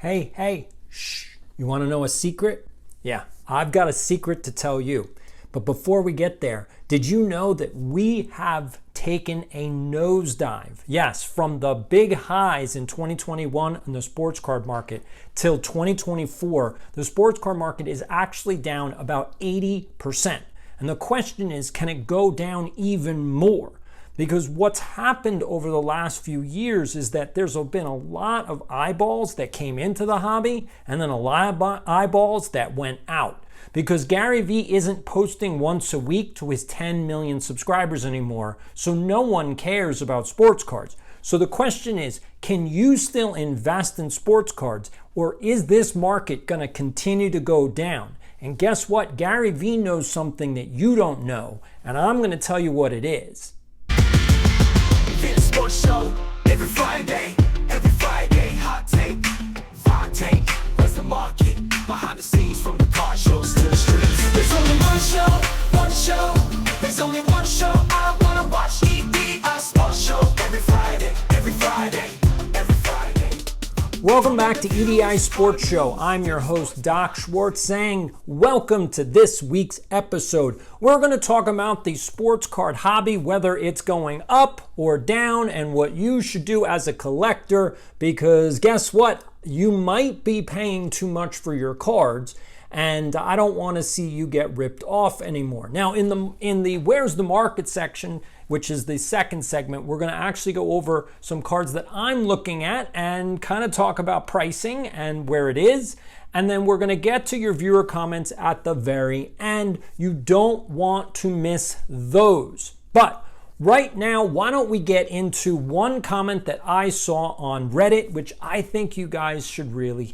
Hey, shh. You want to know a secret? Yeah, I've got a secret to tell you. But before we get there, did you know that we have taken a nosedive? Yes, from the big highs in 2021 in the sports card market till 2024, the sports card market is actually down about 80%. And the question is, can it go down even more? Because what's happened over the last few years is that there's been a lot of eyeballs that came into the hobby and then a lot of eyeballs that went out. Because Gary Vee isn't posting once a week to his 10 million subscribers anymore, so no one cares about sports cards. So the question is, can you still invest in sports cards, or is this market going to continue to go down? And guess what? Gary Vee knows something that you don't know, and I'm going to tell you what it is. Sports show every Friday, hot take, where's the market, behind the scenes from the car shows to the streets. There's only one show, there's only one show I wanna watch, EDI Sports Show every Friday. Welcome back to EDI Sports Show. I'm your host, Doc Schwartz, saying welcome to this week's episode. We're going to talk about the sports card hobby, whether it's going up or down, and what you should do as a collector, because guess what? You might be paying too much for your cards, and I don't want to see you get ripped off anymore. Now, in the Where's the Market section, which is the second segment, we're going to actually go over some cards that I'm looking at and kind of talk about pricing and where it is. And then we're going to get to your viewer comments at the very end. You don't want to miss those. But right now, why don't we get into one comment that I saw on Reddit, which I think you guys should really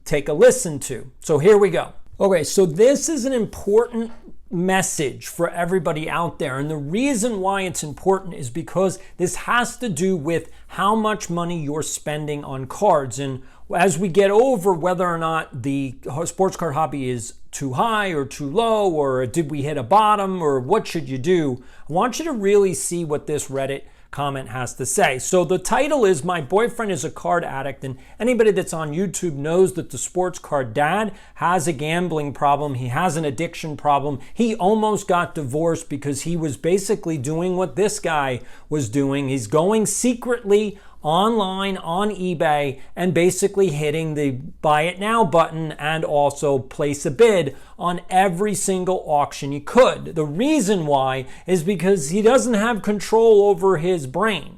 take a listen to. So here we go. Okay, so this is an important message for everybody out there. And the reason why it's important is because this has to do with how much money you're spending on cards. And as we get over whether or not the sports card hobby is too high or too low, or did we hit a bottom, or what should you do, I want you to really see what this Reddit comment has to say. So the title is, "My boyfriend is a card addict," and anybody that's on YouTube knows that the sports card dad has a gambling problem. He has an addiction problem. He almost got divorced because he was basically doing what this guy was doing. He's going secretly online on eBay and basically hitting the buy it now button and also place a bid on every single auction he could. The reason why is because he doesn't have control over his brain.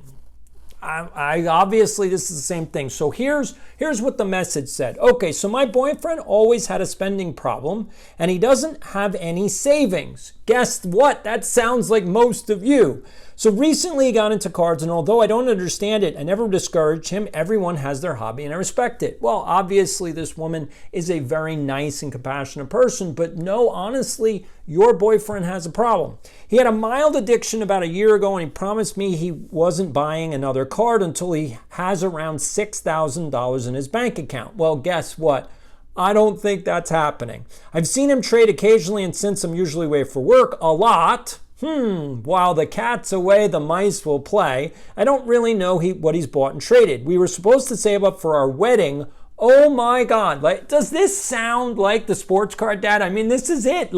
I obviously, this is the same thing. So here's what the message said. Okay, so my boyfriend always had a spending problem and he doesn't have any savings. Guess what? That sounds like most of you. So recently he got into cards, and although I don't understand it, I never discourage him. Everyone has their hobby and I respect it. Well, obviously this woman is a very nice and compassionate person, but no, honestly, your boyfriend has a problem. He had a mild addiction about a year ago, and he promised me he wasn't buying another card until he has around $6,000 in his bank account. Well, guess what? I don't think that's happening. I've seen him trade occasionally, and since I'm usually away for work a lot, while the cat's away, the mice will play. I don't really know what he's bought and traded. We were supposed to save up for our wedding. Oh my God. Does this sound like the sports card dad? I mean, this is it.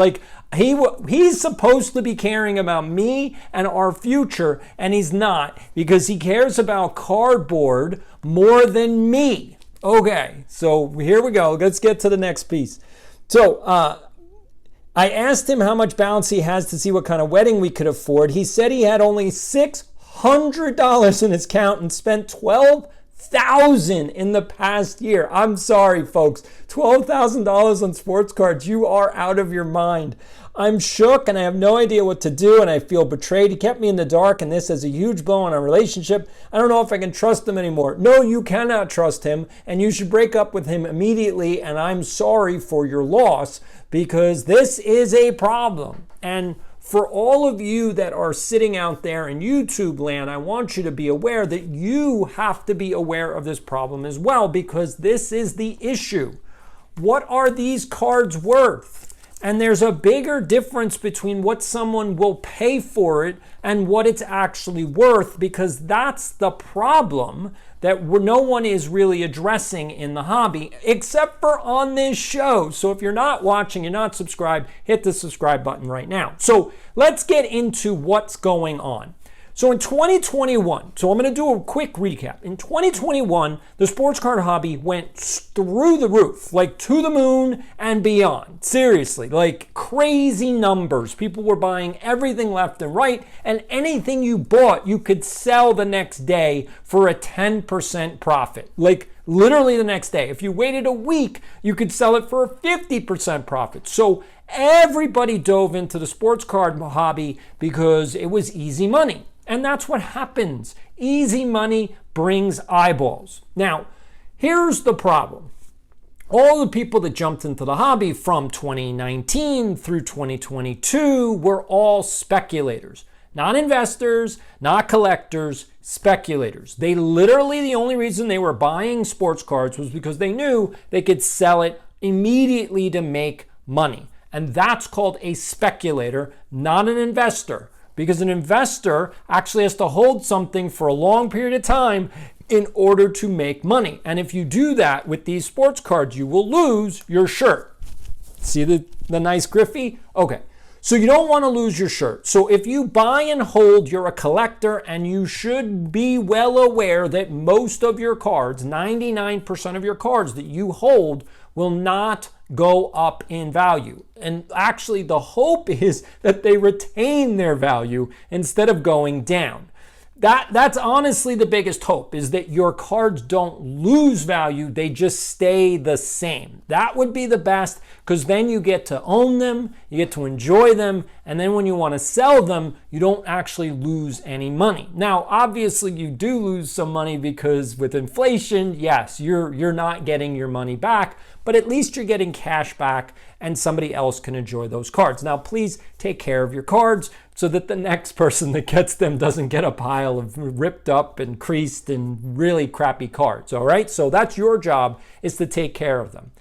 He's supposed to be caring about me and our future, and he's not, because he cares about cardboard more than me. Okay, so here we go. Let's get to the next piece. So, I asked him how much balance he has to see what kind of wedding we could afford. He said he had only $600 in his account and spent $12,000 in the past year. I'm sorry, folks. $12,000 on sports cards. You are out of your mind. I'm shook and I have no idea what to do, and I feel betrayed. He kept me in the dark, and this has a huge blow on our relationship. I don't know if I can trust him anymore. No, you cannot trust him, and you should break up with him immediately, and I'm sorry for your loss, because this is a problem. And for all of you that are sitting out there in YouTube land, I want you to be aware that you have to be aware of this problem as well, because this is the issue. What are these cards worth? And there's a bigger difference between what someone will pay for it and what it's actually worth, because that's the problem that no one is really addressing in the hobby except for on this show. So if you're not watching, you're not subscribed, hit the subscribe button right now. So let's get into what's going on. So in 2021, so I'm going to do a quick recap. In 2021, the sports card hobby went through the roof, like to the moon and beyond. Seriously, like crazy numbers. People were buying everything left and right, and anything you bought, you could sell the next day for a 10% profit. Like literally the next day. If you waited a week, you could sell it for a 50% profit. So everybody dove into the sports card hobby because it was easy money. And that's what happens. Easy money brings eyeballs. Now, here's the problem. All the people that jumped into the hobby from 2019 through 2022 were all speculators. Not investors, not collectors, speculators. They literally, the only reason they were buying sports cards was because they knew they could sell it immediately to make money. And that's called a speculator, not an investor. Because an investor actually has to hold something for a long period of time in order to make money. And if you do that with these sports cards, you will lose your shirt. See the nice Griffey? Okay. So you don't want to lose your shirt. So if you buy and hold, you're a collector, and you should be well aware that most of your cards, 99% of your cards that you hold, will not go up in value. And actually, the hope is that they retain their value instead of going down. That's honestly the biggest hope, is that your cards don't lose value, they just stay the same. That would be the best, because then you get to own them, you get to enjoy them, and then when you want to sell them, you don't actually lose any money. Now, obviously, you do lose some money because with inflation, yes, you're not getting your money back, but at least you're getting cash back and somebody else can enjoy those cards. Now, please take care of your cards so that the next person that gets them doesn't get a pile of ripped up and creased and really crappy cards, all right? So that's your job, is to take care of them.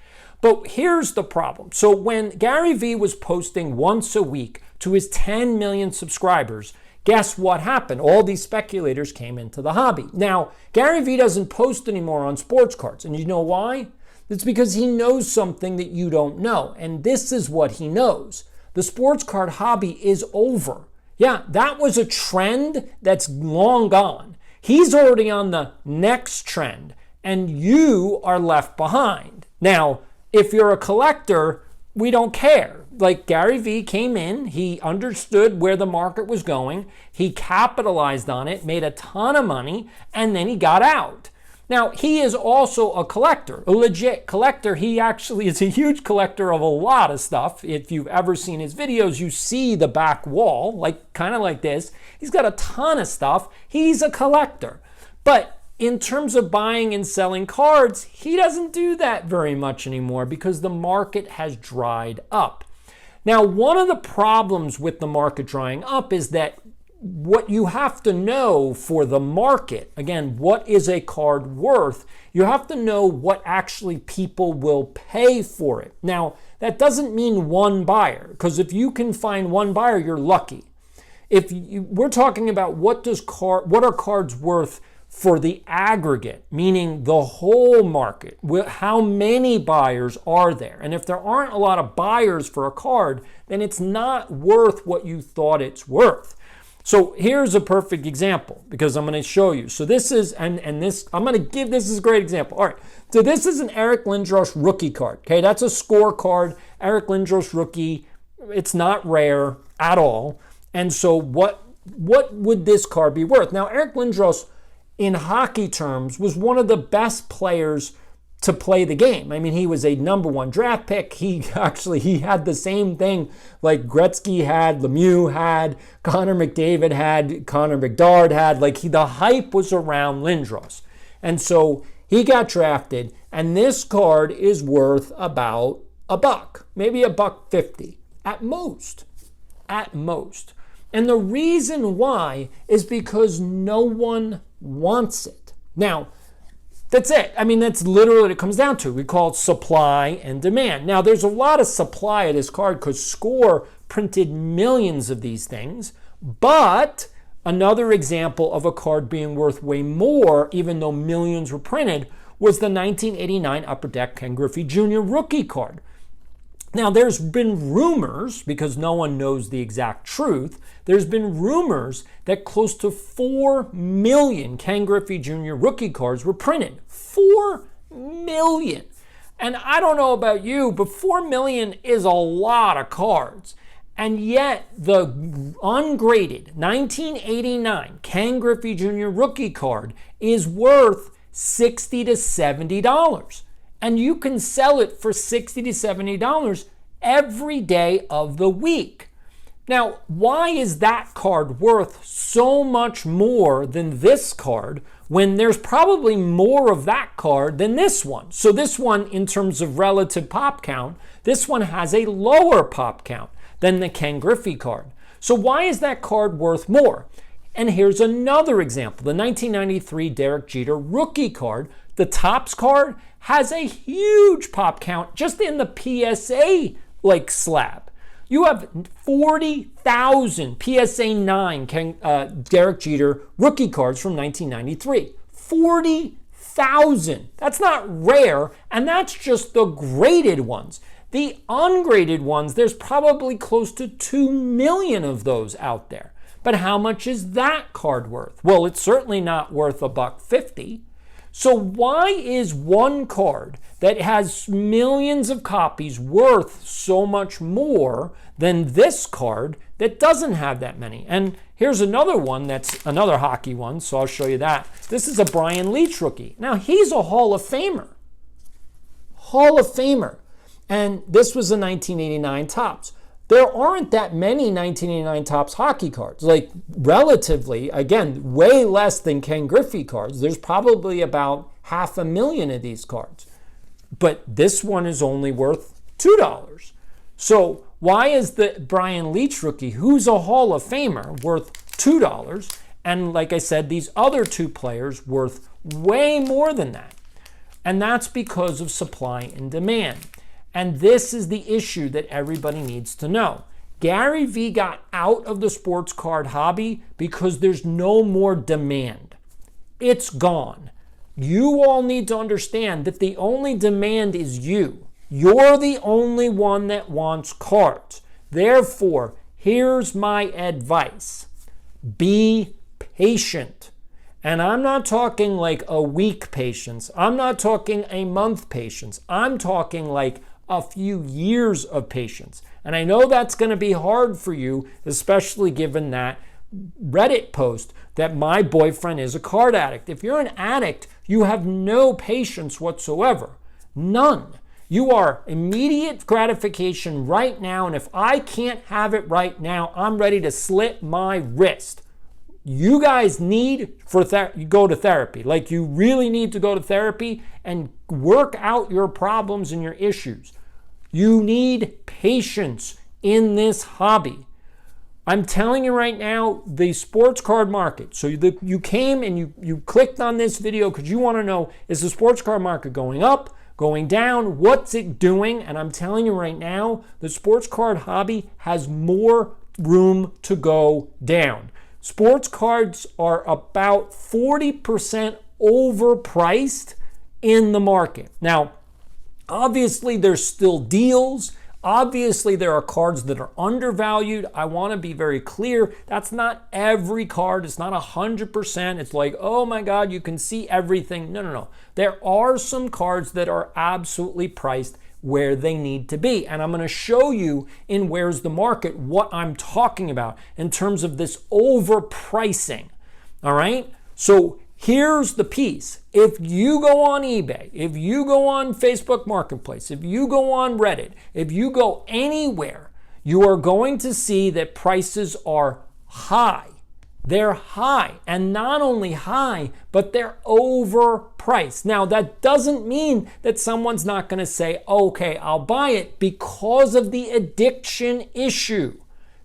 But here's the problem. So when Gary Vee was posting once a week to his 10 million subscribers, guess what happened? All these speculators came into the hobby. Now, Gary Vee doesn't post anymore on sports cards, and you know why? It's because he knows something that you don't know, and this is what he knows. The sports card hobby is over. Yeah, that was a trend that's long gone. He's already on the next trend, and you are left behind. Now, if you're a collector, we don't care. Like Gary Vee came in, he understood where the market was going, he capitalized on it, made a ton of money, and then he got out. Now, he is also a collector, a legit collector. He actually is a huge collector of a lot of stuff. If you've ever seen his videos, you see the back wall, like kind of like this. He's got a ton of stuff. He's a collector. But in terms of buying and selling cards, he doesn't do that very much anymore because the market has dried up. Now, one of the problems with the market drying up is that what you have to know for the market, again, what is a card worth? You have to know what actually people will pay for it. Now, that doesn't mean one buyer, because if you can find one buyer, you're lucky. We're talking about what are cards worth for the aggregate, meaning the whole market. How many buyers are there? And if there aren't a lot of buyers for a card, then it's not worth what you thought it's worth. So here's a perfect example, because I'm going to show you. So this is, this is a great example. All right, so this is an Eric Lindros rookie card. Okay, that's a score card, Eric Lindros rookie. It's not rare at all. And so what would this card be worth? Now, Eric Lindros, in hockey terms, was one of the best players to play the game. I mean, he was a number one draft pick. He had the same thing like Gretzky had, Lemieux had, Connor McDavid had, Connor McDavid had. The hype was around Lindros. And so he got drafted, and this card is worth about $1, maybe $1.50 at most. At most. And the reason why is because no one wants it. Now, that's it. I mean, that's literally what it comes down to. We call it supply and demand. Now, there's a lot of supply of this card because Score printed millions of these things, but Another example of a card being worth way more, even though millions were printed, was the 1989 Upper Deck Ken Griffey Jr. rookie card. Now, there's been rumors, because no one knows the exact truth, there's been rumors that close to 4 million Ken Griffey Jr. rookie cards were printed. 4 million. And I don't know about you, but 4 million is a lot of cards. And yet, the ungraded 1989 Ken Griffey Jr. rookie card is worth $60 to $70. And you can sell it for $60 to $70 every day of the week. Now, why is that card worth so much more than this card when there's probably more of that card than this one? So this one, in terms of relative pop count, this one has a lower pop count than the Ken Griffey card. So why is that card worth more? And here's another example. The 1993 Derek Jeter rookie card, the Topps card, has a huge pop count just in the PSA slab. You have 40,000 PSA 9 Derek Jeter rookie cards from 1993. 40,000. That's not rare, and that's just the graded ones. The ungraded ones, there's probably close to 2 million of those out there. But how much is that card worth? Well, it's certainly not worth $1.50. So why is one card that has millions of copies worth so much more than this card that doesn't have that many? And here's another one that's another hockey one, so I'll show you that. This is a Brian Leetch rookie. Now, he's a Hall of Famer. Hall of Famer. And this was a 1989 Topps. There aren't that many 1989 Topps hockey cards. Relatively, again, way less than Ken Griffey cards. There's probably about 500,000 of these cards. But this one is only worth $2. So why is the Brian Leetch rookie, who's a Hall of Famer, worth $2? And like I said, these other two players worth way more than that. And that's because of supply and demand. And this is the issue that everybody needs to know. Gary Vee got out of the sports card hobby because there's no more demand. It's gone. You all need to understand that the only demand is you. You're the only one that wants cards. Therefore, here's my advice. Be patient. And I'm not talking like a week patience. I'm not talking a month patience. I'm talking like a few years of patience. And I know that's going to be hard for you, especially given that Reddit post that my boyfriend is a card addict. If you're an addict, you have no patience whatsoever. None. You are immediate gratification right now, and if I can't have it right now, I'm ready to slit my wrist. You guys need you go to therapy. You really need to go to therapy and work out your problems and your issues. You need patience in this hobby. I'm telling you right now, the sports card market. So you came and you clicked on this video because you want to know, is the sports card market going up, going down? What's it doing? And I'm telling you right now, the sports card hobby has more room to go down. Sports cards are about 40% overpriced in the market. Now, obviously, there's still deals. Obviously, there are cards that are undervalued. I want to be very clear. That's not every card. It's not 100%. It's like, oh my God, you can see everything. No. There are some cards that are absolutely priced where they need to be. And I'm going to show you in Where's the Market what I'm talking about in terms of this overpricing. All right? So here's the piece. If you go on eBay, if you go on Facebook Marketplace, if you go on Reddit, if you go anywhere, you are going to see that prices are high. They're high, and not only high, but they're overpriced. Now, that doesn't mean that someone's not going to say, okay, I'll buy it because of the addiction issue.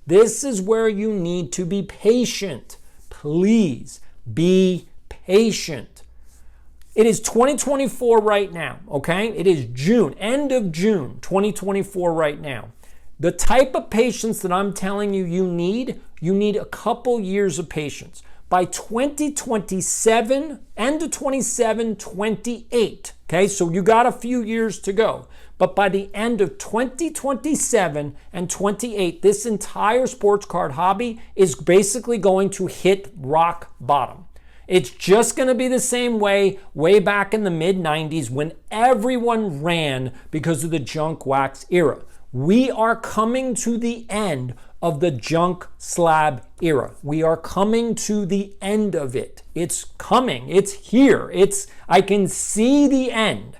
This is where you need to be patient. Please be patient. It is 2024 right now, okay? It is June, end of June 2024 right now. The type of patience that I'm telling you you need a couple years of patience. By 2027, end of 27, 28, okay, so you got a few years to go. But by the end of 2027 and 28, this entire sports card hobby is basically going to hit rock bottom. It's just going to be the same way back in the mid-90s when everyone ran because of the junk wax era. We are coming to the end of the junk slab era. We are coming to the end of it. It's coming. It's here. I can see the end.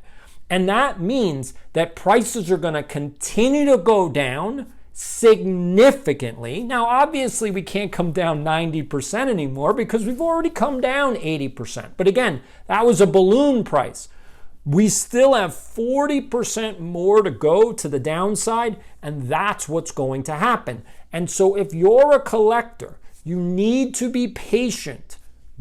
And that means that prices are going to continue to go down significantly. Now, obviously, we can't come down 90% anymore because we've already come down 80%. But again, that was a balloon price. We still have 40% more to go to the downside, and that's what's going to happen. And so if you're a collector, you need to be patient.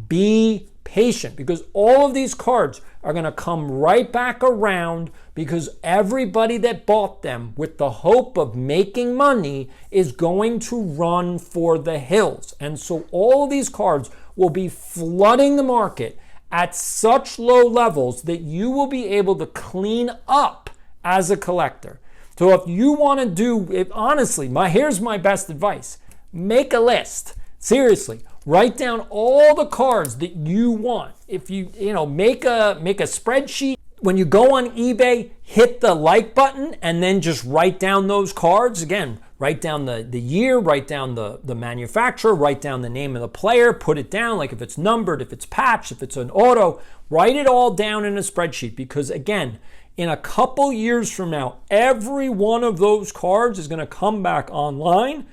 Be patient, because all of these cards are going to come right back around, because everybody that bought them with the hope of making money is going to run for the hills. And so all of these cards will be flooding the market at such low levels that you will be able to clean up as a collector. So if you want to do, honestly, here's my best advice. Make a list. Seriously, write down all the cards that you want. If you make a spreadsheet. When you go on eBay, hit the like button and then just write down those cards. Again, write down the year, write down the manufacturer, write down the name of the player, put it down, like if it's numbered, if it's patched, if it's an auto, write it all down in a spreadsheet, because again, in a couple years from now, every one of those cards is going to come back online,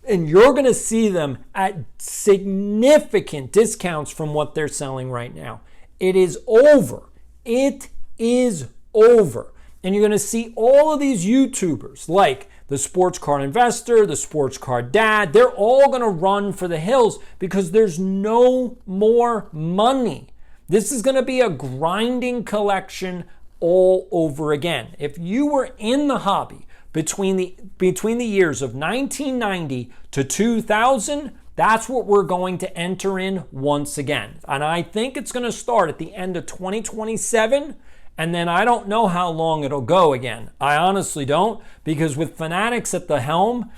and you're going to see them at significant discounts from what they're selling right now. It is over. It is over. And you're going to see all of these YouTubers like the Sports Card Investor, the Sports Card Dad, they're all going to run for the hills because there's no more money. This is going to be a grinding collection all over again. If you were in the hobby between the years of 1990 to 2000, that's what we're going to enter in once again. And I think it's going to start at the end of 2027. And then I don't know how long it'll go again. I honestly don't, because with Fanatics at the helm,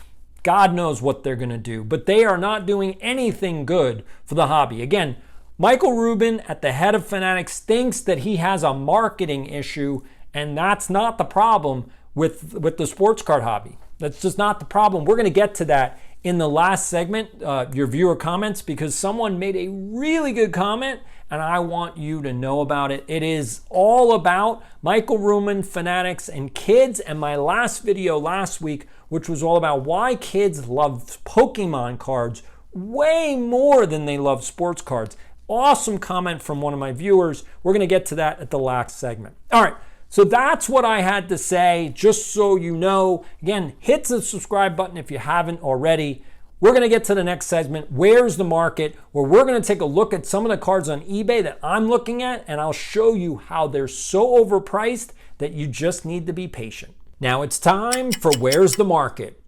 God knows what they're going to do. But they are not doing anything good for the hobby. Again, Michael Rubin at the head of Fanatics thinks that he has a marketing issue, and that's not the problem with the sports card hobby. That's just not the problem. We're going to get to that in the last segment, your viewer comments, because someone made a really good comment and I want you to know about it. It is all about Michael Rubin, Fanatics, and kids, and my last video last week, which was all about why kids love Pokemon cards way more than they love sports cards. Awesome comment from one of my viewers. We're going to get to that at the last segment. All right. So that's what I had to say, just so you know. Again, hit the subscribe button if you haven't already. We're going to get to the next segment, Where's the Market?, where we're going to take a look at some of the cards on eBay that I'm looking at, and I'll show you how they're so overpriced that you just need to be patient. Now it's time for Where's the Market?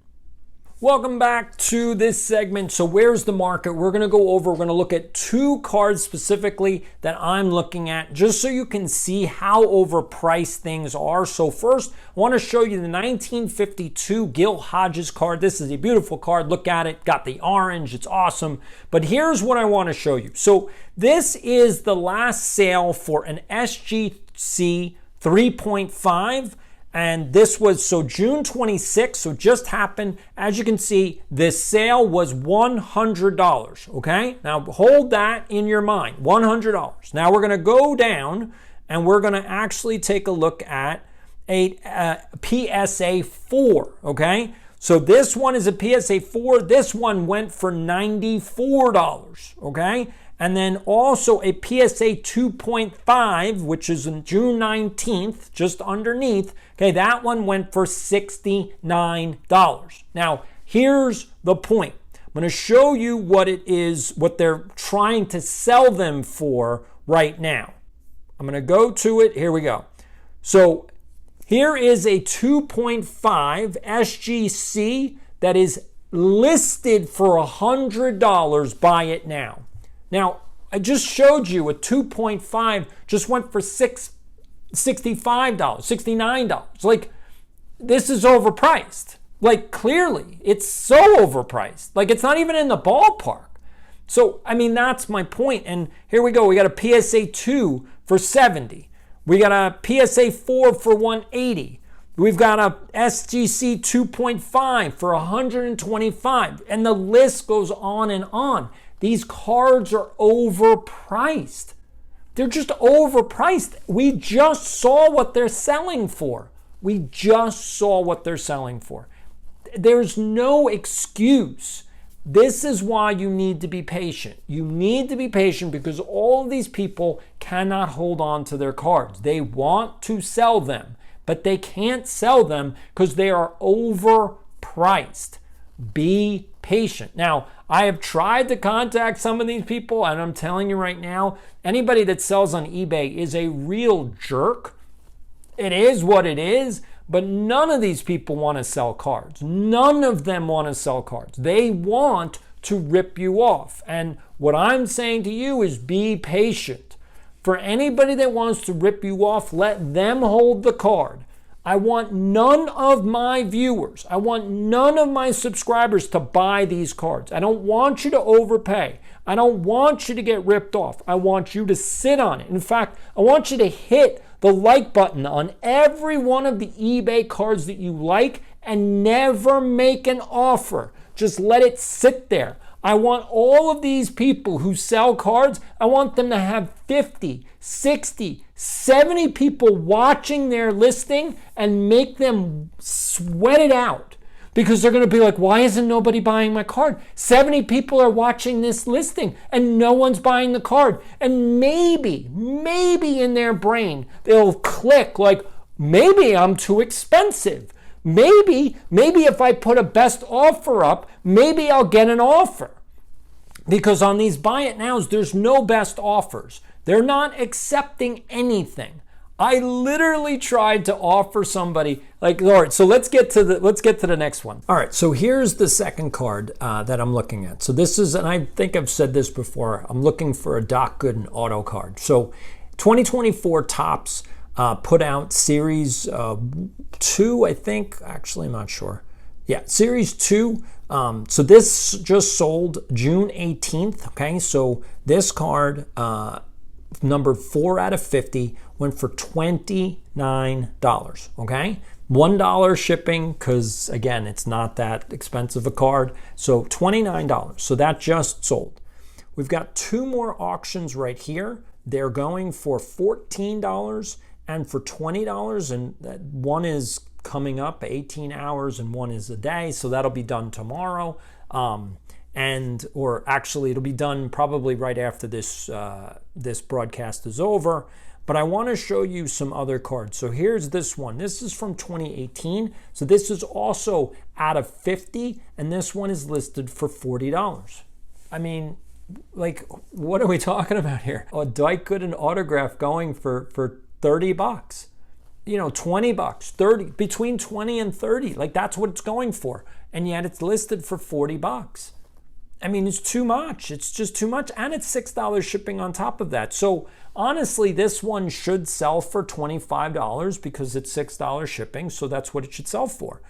Welcome back to this segment. So where's the market? We're going to look at two cards specifically that I'm looking at, just so you can see how overpriced things are. So first, I want to show you the 1952 Gil Hodges card. This is a beautiful card. Look at it. Got the orange. It's awesome. But here's what I want to show you. So this is the last sale for an SGC 3.5. And this was, so June 26th, so just happened. As you can see, this sale was $100, okay? Now hold that in your mind, $100. Now we're gonna go down and we're gonna actually take a look at a PSA 4, okay? So this one is a PSA 4. This one went for $94, okay? And then also a PSA 2.5, which is on June 19th, just underneath. Okay, that one went for $69. Now, here's the point. I'm going to show you what it is, what they're trying to sell them for right now. I'm going to go to it. Here we go. So Here is a 2.5 SGC that is listed for $100. Buy it now. Now, I just showed you a 2.5 just went for $65, $69. Like, this is overpriced. Like, clearly, it's so overpriced. Like, it's not even in the ballpark. So, I mean, that's my point. And here we go. We got a PSA 2 for $70. We got a PSA 4 for $180. We've got a SGC 2.5 for $125. And the list goes on and on. These cards are overpriced. They're just overpriced. We just saw what they're selling for. There's no excuse. This is why you need to be patient. You need to be patient because all of these people cannot hold on to their cards. They want to sell them, but they can't sell them because they are overpriced. Be patient. Now, I have tried to contact some of these people, and I'm telling you right now, anybody that sells on eBay is a real jerk. It is what it is. But none of these people want to sell cards. None of them want to sell cards. They want to rip you off. And what I'm saying to you is be patient. For anybody that wants to rip you off, let them hold the card. I want none of my viewers, I want none of my subscribers to buy these cards. I don't want you to overpay. I don't want you to get ripped off. I want you to sit on it. In fact, I want you to hit the like button on every one of the eBay cards that you like and never make an offer. Just let it sit there. I want all of these people who sell cards, I want them to have 50, 60, 70 people watching their listing and make them sweat it out. Because they're going to be like, why isn't nobody buying my card? 70 people are watching this listing and no one's buying the card. And maybe in their brain, they'll click like, maybe I'm too expensive. Maybe if I put a best offer up, maybe I'll get an offer. Because on these buy it nows, there's no best offers. They're not accepting anything. I literally tried to offer somebody like, all right, so let's get to the next one. All right, so here's the second card that I'm looking at. So this is, and I think I've said this before, I'm looking for a Doc Gooden auto card. So 2024 Topps put out Series 2, I think. Actually, I'm not sure. Yeah, Series 2. So this just sold June 18th. Okay, so this card, number 4 out of 50, went for $29. Okay, $1 shipping because again, it's not that expensive a card. So $29. So that just sold. We've got 2 more auctions right here. They're going for $14 and for $20, and that one is coming up 18 hours and one is a day, so that'll be done tomorrow. Or actually it'll be done probably right after this this broadcast is over. But I want to show you some other cards. So here's this one. This is from 2018. So this is also out of 50, and this one is listed for $40. I mean, like, what are we talking about here? A Doc Gooden autograph going for $30. You know, $20, 30, between 20 and 30. Like, that's what it's going for. And yet it's listed for $40. I mean, it's too much. It's just too much. And it's $6 shipping on top of that. So honestly, this one should sell for $25 because it's $6 shipping. So that's what it should sell for.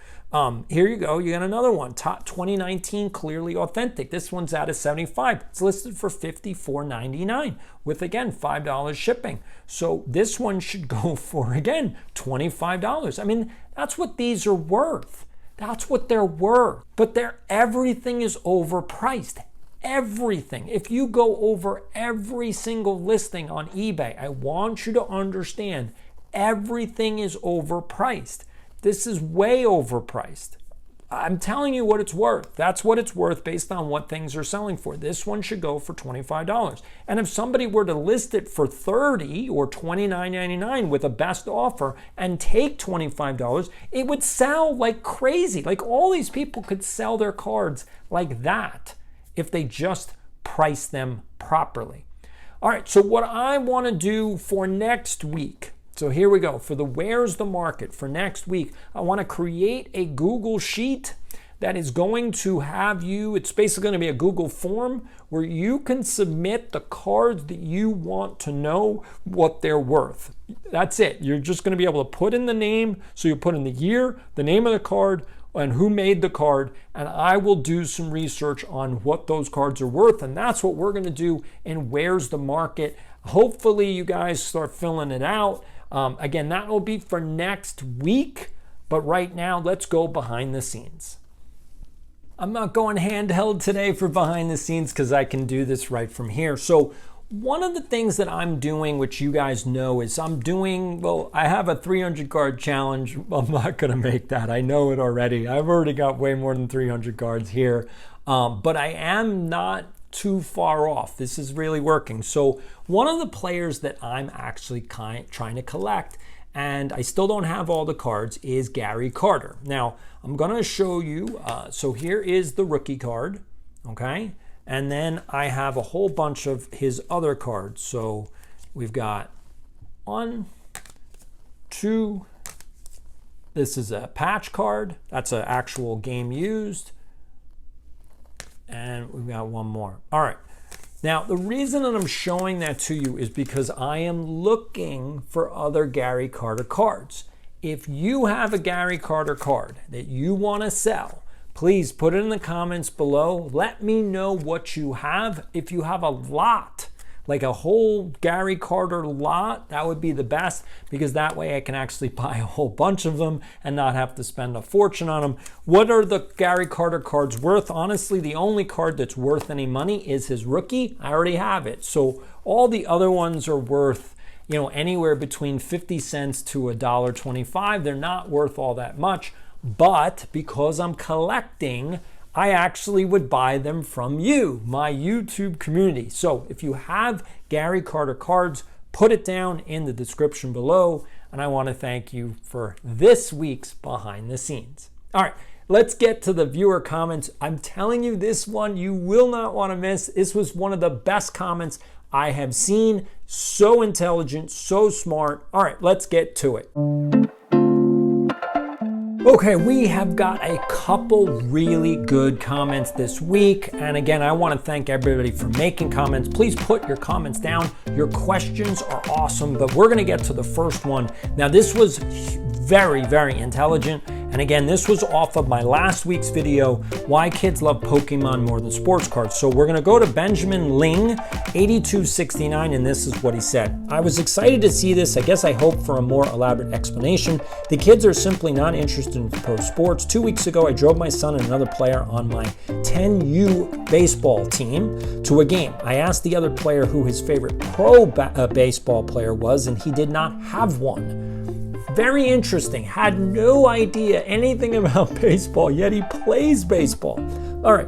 Here you go. You got another one. Top 2019 Clearly Authentic. This one's out of 75. It's listed for $54.99 with, again, $5 shipping. So this one should go for, again, $25. I mean, that's what these are worth. That's what they're worth. But everything is overpriced. Everything. If you go over every single listing on eBay, I want you to understand everything is overpriced. This is way overpriced. I'm telling you what it's worth. That's what it's worth based on what things are selling for. This one should go for $25. And if somebody were to list it for $30 or $29.99 with a best offer and take $25, it would sell like crazy. Like, all these people could sell their cards like that if they just price them properly. All right, so what I want to do for next week, So here we go. For the where's the market for next week, I want to create a Google Sheet that is going to have you, it's basically going to be a Google form where you can submit the cards that you want to know what they're worth. That's it. You're just going to be able to put in the name. So you put in the year, the name of the card, and who made the card, and I will do some research on what those cards are worth, and that's what we're going to do in Where's the Market. Hopefully you guys start filling it out. Again, that will be for next week, but right now let's go behind the scenes. I'm not going handheld today for behind the scenes because I can do this right from here. So one of the things that I'm doing, which you guys know, is I have a 300 card challenge. I'm not going to make that. I know it already. I've already got way more than 300 cards here, but I am not too far off. This is really working. So one of the players that I'm actually trying to collect, and I still don't have all the cards, is Gary Carter. Now, I'm going to show you. So here is the rookie card, okay? And then I have a whole bunch of his other cards. So we've got 1, 2. This is a patch card. That's an actual game used. And we've got one more. All right. Now, the reason that I'm showing that to you is because I am looking for other Gary Carter cards. If you have a Gary Carter card that you want to sell, please put it in the comments below. Let me know what you have. If you have a lot, like a whole Gary Carter lot, that would be the best, because that way I can actually buy a whole bunch of them and not have to spend a fortune on them. What are the Gary Carter cards worth? Honestly, the only card that's worth any money is his rookie. I already have it. So all the other ones are worth, anywhere between 50 cents to $1.25. They're not worth all that much, but because I'm collecting, I actually would buy them from you, my YouTube community. So if you have Gary Carter cards, put it down in the description below. And I want to thank you for this week's behind the scenes. All right, let's get to the viewer comments. I'm telling you, this one you will not want to miss. This was one of the best comments I have seen. So intelligent, so smart. All right, let's get to it. Okay, we have got a couple really good comments this week. And again, I want to thank everybody for making comments. Please put your comments down. Your questions are awesome, but we're going to get to the first one. Now, this was very, very intelligent. And again, this was off of my last week's video, Why Kids Love Pokemon More Than Sports Cards. So we're going to go to Benjamin Ling, 8269, and this is what he said. I was excited to see this. I guess I hope for a more elaborate explanation. The kids are simply not interested in pro sports. 2 weeks ago, I drove my son and another player on my 10U baseball team to a game. I asked the other player who his favorite pro baseball player was, and he did not have one. Very interesting. Had no idea anything about baseball, yet he plays baseball. All right.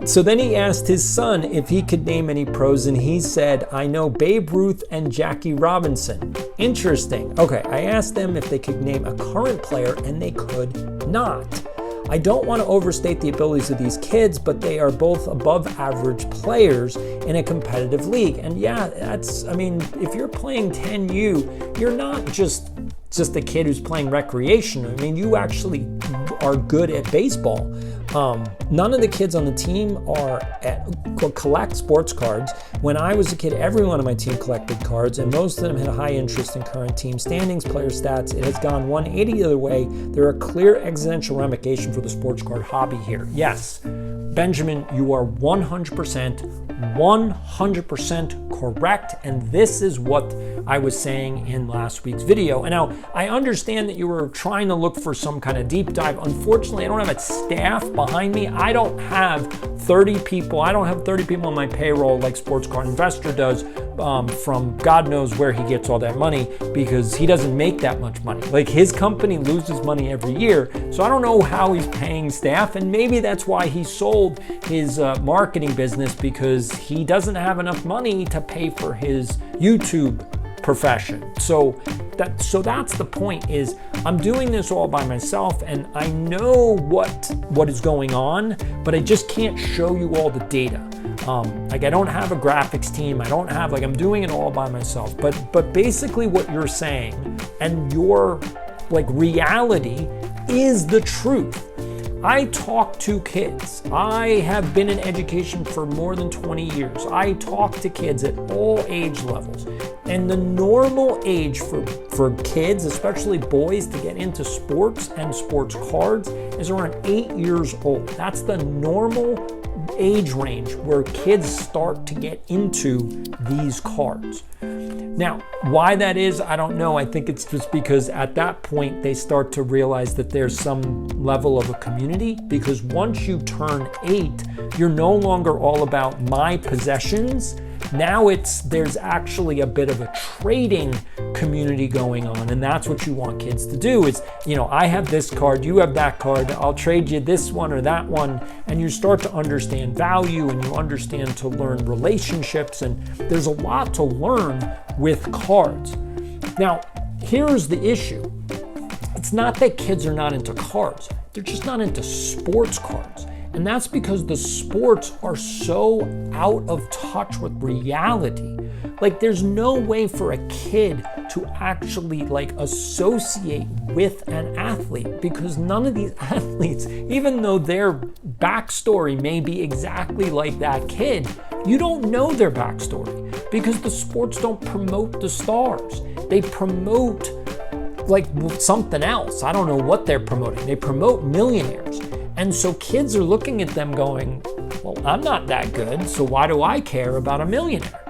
So then he asked his son if he could name any pros, and he said, I know Babe Ruth and Jackie Robinson. Interesting. Okay, I asked them if they could name a current player, and they could not. I don't want to overstate the abilities of these kids, but they are both above average players in a competitive league. And yeah, if you're playing 10U, you're not just a kid who's playing recreation. I mean, you actually are good at baseball. None of the kids on the team collect sports cards. When I was a kid, everyone on my team collected cards, and most of them had a high interest in current team standings, player stats. It has gone 180 the other way. There are clear existential ramifications for the sports card hobby here. Yes, Benjamin, you are 100% correct, and this is what I was saying in last week's video. And now, I understand that you were trying to look for some kind of deep dive. Unfortunately, I don't have a staff behind me. I don't have 30 people. I don't have 30 people on my payroll like Sports Card Investor does, from God knows where he gets all that money, because he doesn't make that much money. Like, his company loses money every year, so I don't know how he's paying staff, and maybe that's why he sold his marketing business, because he doesn't have enough money to pay for his YouTube profession. So that's the point. Is I'm doing this all by myself, and I know what is going on, but I just can't show you all the data. Like I don't have a graphics team. I don't have, like, I'm doing it all by myself. But basically what you're saying and your like reality is the truth. I talk to kids. I have been in education for more than 20 years. I talk to kids at all age levels. And the normal age for kids, especially boys, to get into sports and sports cards is around 8 years old. That's the normal age range where kids start to get into these cards. Now, why that is, I don't know. I think it's just because at that point they start to realize that there's some level of a community, because once you turn 8, you're no longer all about my possessions. Now there's actually a bit of a trading community going on, and that's what you want kids to do is, I have this card, you have that card, I'll trade you this one or that one, and you start to understand value and you understand to learn relationships, and there's a lot to learn with cards. Now, here's the issue. It's not that kids are not into cards, they're just not into sports cards. And that's because the sports are so out of touch with reality. Like, there's no way for a kid to actually associate with an athlete, because none of these athletes, even though their backstory may be exactly like that kid, you don't know their backstory because the sports don't promote the stars. They promote something else. I don't know what they're promoting. They promote millionaires. And so kids are looking at them going, well, I'm not that good, so why do I care about a millionaire?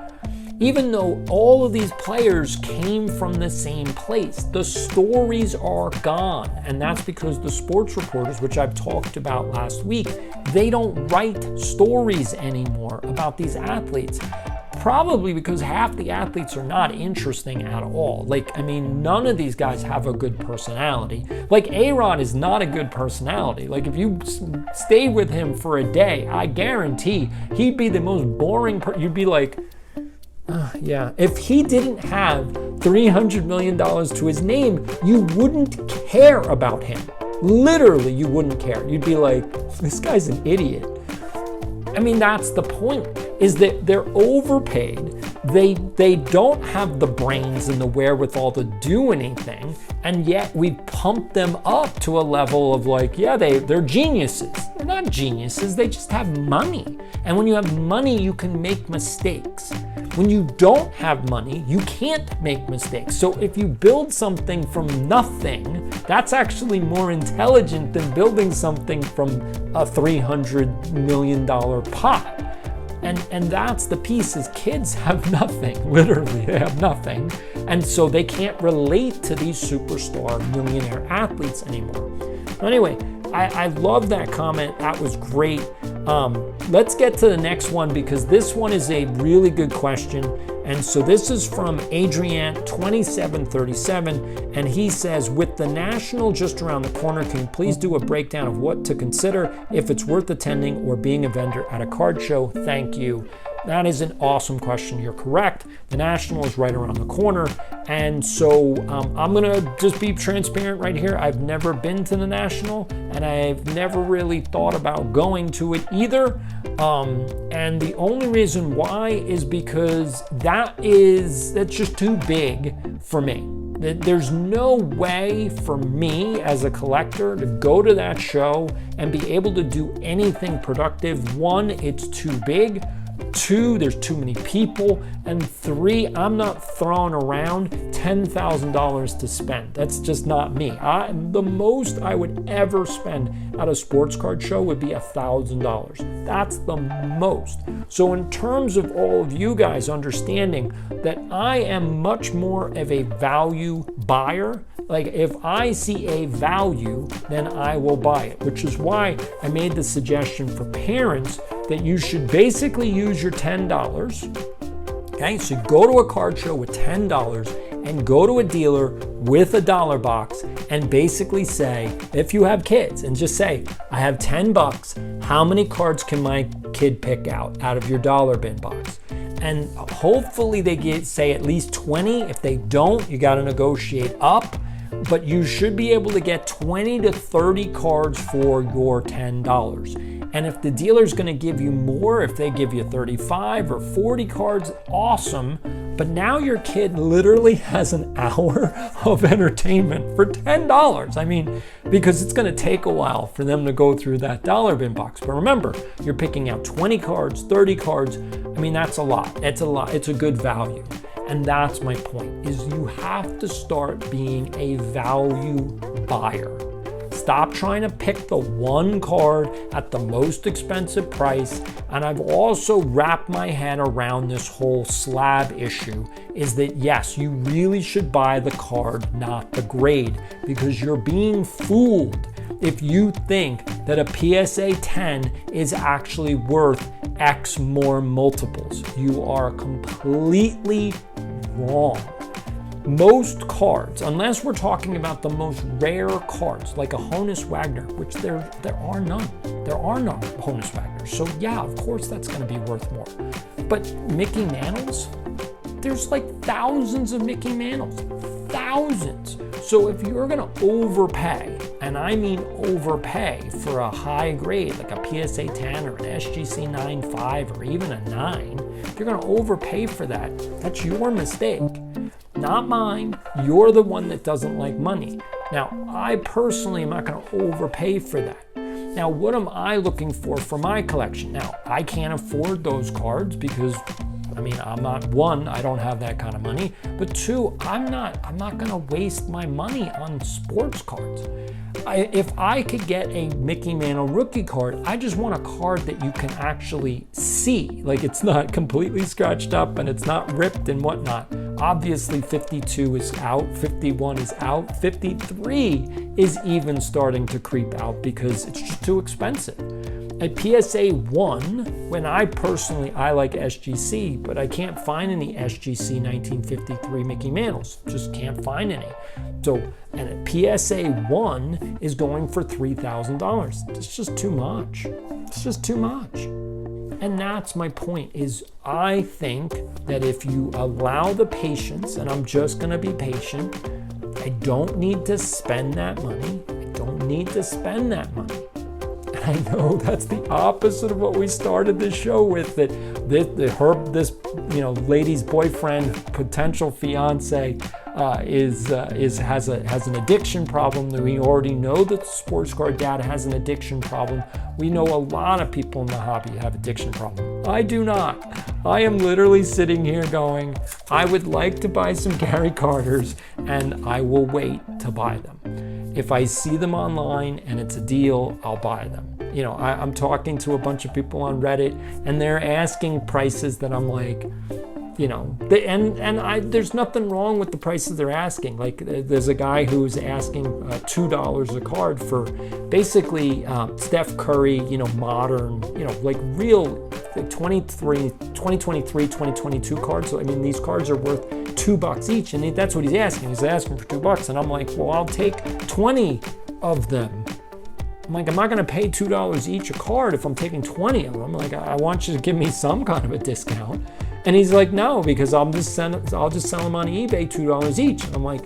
Even though all of these players came from the same place, the stories are gone. And that's because the sports reporters, which I've talked about last week, they don't write stories anymore about these athletes. Probably because half the athletes are not interesting at all. None of these guys have a good personality. A-Rod is not a good personality. If you stay with him for a day, I guarantee he'd be the most boring you'd be like, yeah. If he didn't have $300 million to his name, you wouldn't care about him. Literally, you wouldn't care. You'd be like, this guy's an idiot. That's the point, is that they're overpaid. They don't have the brains and the wherewithal to do anything, and yet we pump them up to a level of they're geniuses. They're not geniuses, they just have money. And when you have money, you can make mistakes. When you don't have money, you can't make mistakes. So if you build something from nothing, that's actually more intelligent than building something from a $300 million pot. And that's the piece, is kids have nothing. Literally, they have nothing. And so they can't relate to these superstar millionaire athletes anymore. Anyway, I love that comment. That was great. Let's get to the next one, because this one is a really good question. And so this is from Adrian 2737, and he says, with the National just around the corner, can you please do a breakdown of what to consider if it's worth attending or being a vendor at a card show? Thank you. That is an awesome question. You're correct. The National is right around the corner. And so I'm going to just be transparent right here. I've never been to the National, and I've never really thought about going to it either. And the only reason why is because that's just too big for me. There's no way for me as a collector to go to that show and be able to do anything productive. 1, it's too big. 2, there's too many people. And 3, I'm not throwing around $10,000 to spend. That's just not me. The most I would ever spend at a sports card show would be $1,000. That's the most. So in terms of all of you guys understanding that I am much more of a value buyer, if I see a value, then I will buy it, which is why I made the suggestion for parents that you should basically use your $10. Okay, so go to a card show with $10 and go to a dealer with a dollar box and basically say, if you have kids, and just say, I have $10, how many cards can my kid pick out of your dollar bin box? And hopefully they say at least 20. If they don't, you got to negotiate up. But you should be able to get 20 to 30 cards for your $10. And if the dealer's going to give you more, if they give you 35 or 40 cards, awesome. But now your kid literally has an hour of entertainment for $10. I mean, because it's going to take a while for them to go through that dollar bin box. But remember, you're picking out 20 cards, 30 cards. I mean, that's a lot. It's a lot. It's a good value. And that's my point, is you have to start being a value buyer. Stop trying to pick the one card at the most expensive price. And I've also wrapped my head around this whole slab issue, is that yes, you really should buy the card, not the grade, because you're being fooled if you think that a PSA 10 is actually worth X more multiples. You are completely wrong. Most cards, unless we're talking about the most rare cards, like a Honus Wagner, which there are none. There are no Honus Wagners. So yeah, of course that's going to be worth more. But Mickey Mantles, there's like thousands of Mickey Mantles. Thousands. So if you're going to overpay, and I mean overpay for a high grade like a PSA 10 or an SGC 9.5 or even a 9, if you're going to overpay for that, that's your mistake. Not mine. You're the one that doesn't like money. Now, I personally am not going to overpay for that. Now, what am I looking for my collection? Now, I can't afford those cards because, I mean, I'm not, one, I don't have that kind of money, but two, I'm not going to waste my money on sports cards. If I could get a Mickey Mantle rookie card, I just want a card that you can actually see. Like, it's not completely scratched up and it's not ripped and whatnot. Obviously, 52 is out, 51 is out, 53 is even starting to creep out because it's just too expensive. At PSA 1, when I like SGC, but I can't find any SGC 1953 Mickey Mantles. Just can't find any. So, and at PSA 1 is going for $3,000. It's just too much. It's just too much. And that's my point, is I think that if you allow the patience, and I'm just going to be patient, I don't need to spend that money. I don't need to spend that money. I know that's the opposite of what we started this show with, that this lady's boyfriend, potential fiance, has an addiction problem. That we already know that the Sportscard dad has an addiction problem. We know a lot of people in the hobby have addiction problem. I do not. I am literally sitting here going, I would like to buy some Gary Carters, and I will wait to buy them. If I see them online and it's a deal, I'll buy them. You know, I'm talking to a bunch of people on Reddit, and they're asking prices that I'm like, you know, there's nothing wrong with the prices they're asking. Like, there's a guy who's asking $2 a card for basically Steph Curry, you know, modern, you know, like real 2023, 2022 cards. So, I mean, these cards are worth $2 each, and that's what he's asking. He's asking for $2, and I'm like, well, I'll take 20 of them. I'm like, I'm not going to pay $2 each a card if I'm taking 20 of them. I'm like, I want you to give me some kind of a discount. And he's like, no, because I'll just sell them on eBay $2 each. And I'm like,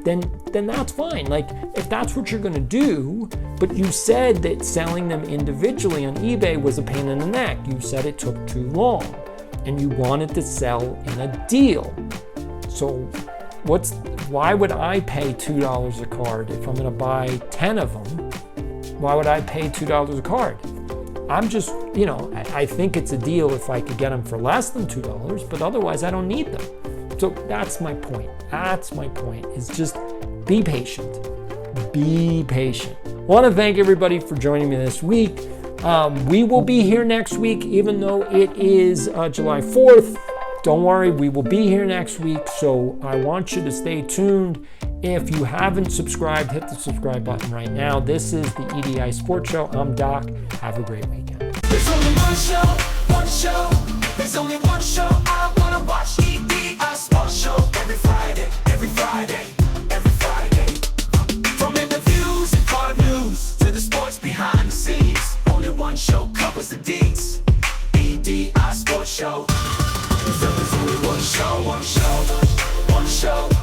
then that's fine. Like, if that's what you're going to do, but you said that selling them individually on eBay was a pain in the neck. You said it took too long, and you wanted to sell in a deal. So why would I pay $2 a card if I'm going to buy 10 of them? Why would I pay $2 a card? I'm just, you know, I think it's a deal if I could get them for less than $2, but otherwise I don't need them. So that's my point. That's my point, is just be patient. Be patient. I want to thank everybody for joining me this week. We will be here next week, even though it is July 4th. Don't worry, we will be here next week, so I want you to stay tuned. If you haven't subscribed, hit the subscribe button right now. This is the EDI Sports Show. I'm Doc. Have a great weekend. There's only one show. There's only one show I wanna watch. EDI Sports Show. Every Friday. From interviews and card news to the sports behind the scenes. Only one show covers the deeds. EDI Sports Show. There's only one show.